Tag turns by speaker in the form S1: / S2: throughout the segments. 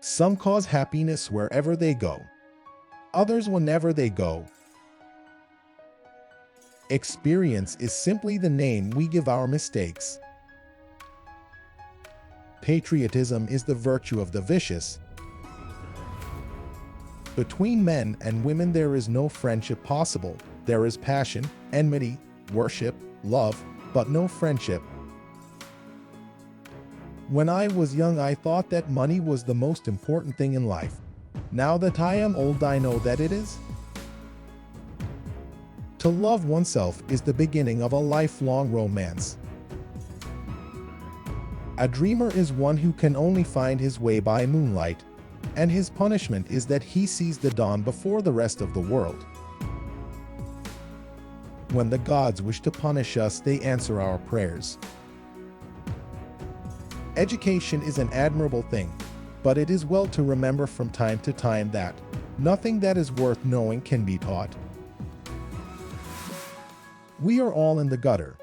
S1: Some cause happiness wherever they go, others whenever they go. Experience is simply the name we give our mistakes. Patriotism is the virtue of the vicious. Between men and women there is no friendship possible. There is passion, enmity, worship, love, but no friendship. When I was young, I thought that money was the most important thing in life. Now that I am old, I know that it is. To love oneself is the beginning of a lifelong romance. A dreamer is one who can only find his way by moonlight, and his punishment is that he sees the dawn before the rest of the world. When the gods wish to punish us, they answer our prayers. Education is an admirable thing, but it is well to remember from time to time that nothing that is worth knowing can be taught. We are all in the gutter,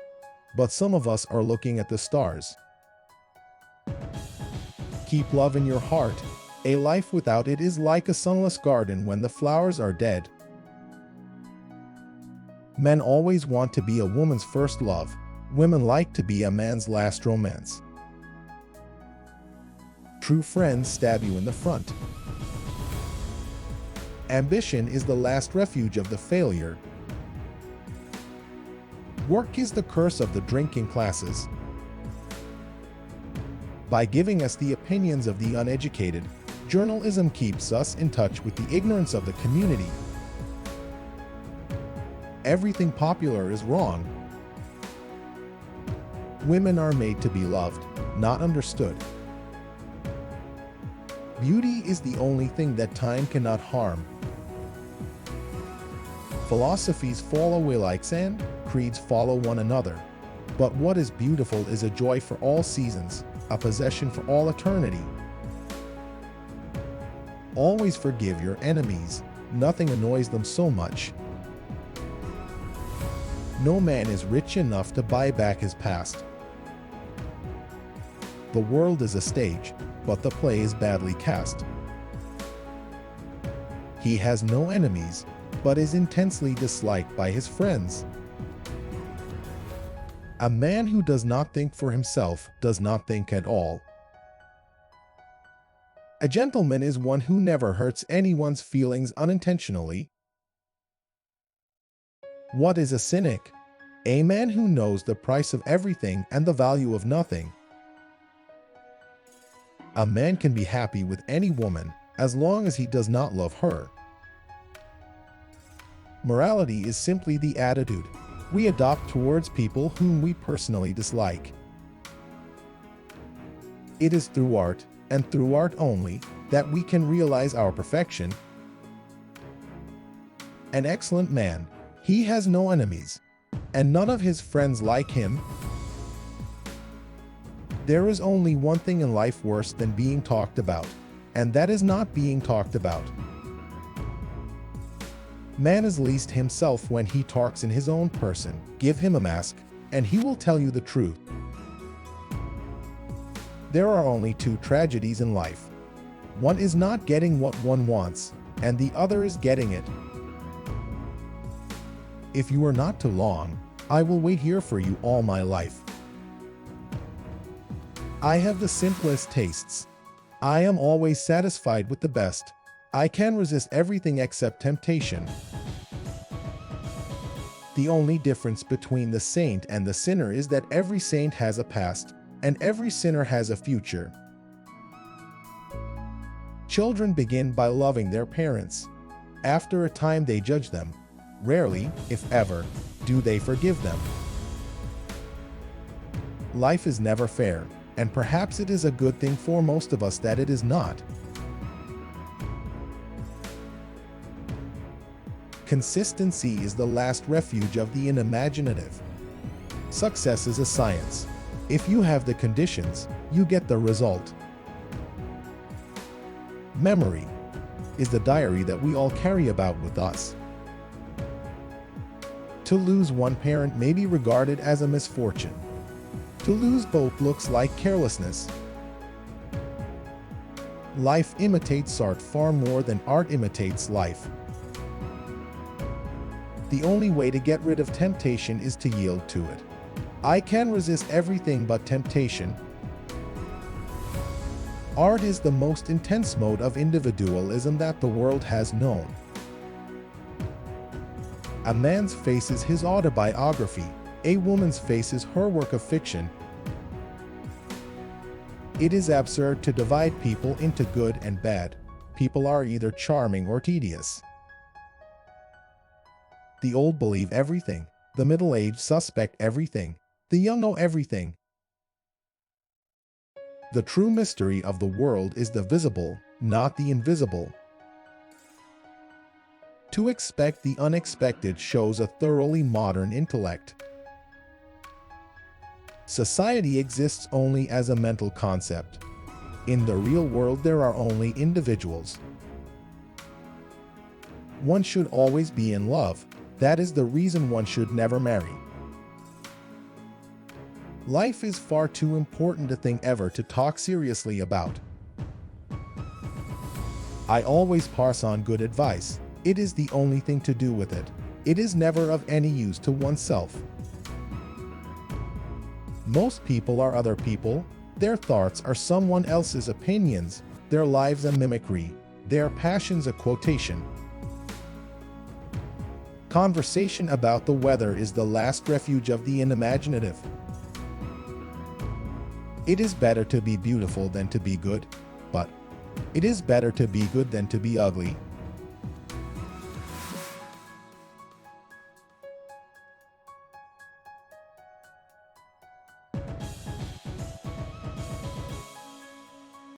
S1: but some of us are looking at the stars. Keep love in your heart. A life without it is like a sunless garden when the flowers are dead. Men always want to be a woman's first love. Women like to be a man's last romance. True friends stab you in the front. Ambition is the last refuge of the failure. Work is the curse of the drinking classes. By giving us the opinions of the uneducated, journalism keeps us in touch with the ignorance of the community. Everything popular is wrong. Women are made to be loved, not understood. Beauty is the only thing that time cannot harm. Philosophies fall away like sand, creeds follow one another. But what is beautiful is a joy for all seasons, a possession for all eternity. Always forgive your enemies. Nothing annoys them so much. No man is rich enough to buy back his past. The world is a stage, but the play is badly cast. He has no enemies, but is intensely disliked by his friends. A man who does not think for himself does not think at all. A gentleman is one who never hurts anyone's feelings unintentionally. What is a cynic? A man who knows the price of everything and the value of nothing. A man can be happy with any woman as long as he does not love her. Morality is simply the attitude we adopt towards people whom we personally dislike. It is through art, and through art only, that we can realize our perfection. An excellent man, he has no enemies, and none of his friends like him. There is only one thing in life worse than being talked about, and that is not being talked about. Man is least himself when he talks in his own person. Give him a mask, and he will tell you the truth. There are only two tragedies in life. One is not getting what one wants, and the other is getting it. If you are not too long, I will wait here for you all my life. I have the simplest tastes. I am always satisfied with the best. I can resist everything except temptation. The only difference between the saint and the sinner is that every saint has a past, and every sinner has a future. Children begin by loving their parents. After a time they judge them. Rarely, if ever, do they forgive them. Life is never fair, and perhaps it is a good thing for most of us that it is not. Consistency is the last refuge of the unimaginative. Success is a science. If you have the conditions, you get the result. Memory is the diary that we all carry about with us. To lose one parent may be regarded as a misfortune. To lose both looks like carelessness. Life imitates art far more than art imitates life. The only way to get rid of temptation is to yield to it. I can resist everything but temptation. Art is the most intense mode of individualism that the world has known. A man's face is his autobiography. A woman's face is her work of fiction. It is absurd to divide people into good and bad. People are either charming or tedious. The old believe everything. The middle-aged suspect everything. The young know everything. The true mystery of the world is the visible, not the invisible. To expect the unexpected shows a thoroughly modern intellect. Society exists only as a mental concept. In the real world, there are only individuals. One should always be in love. That is the reason one should never marry. Life is far too important a thing ever to talk seriously about. I always pass on good advice. It is the only thing to do with it. It is never of any use to oneself. Most people are other people. Their thoughts are someone else's opinions, their lives a mimicry, their passions a quotation. Conversation about the weather is the last refuge of the unimaginative. It is better to be beautiful than to be good, but it is better to be good than to be ugly.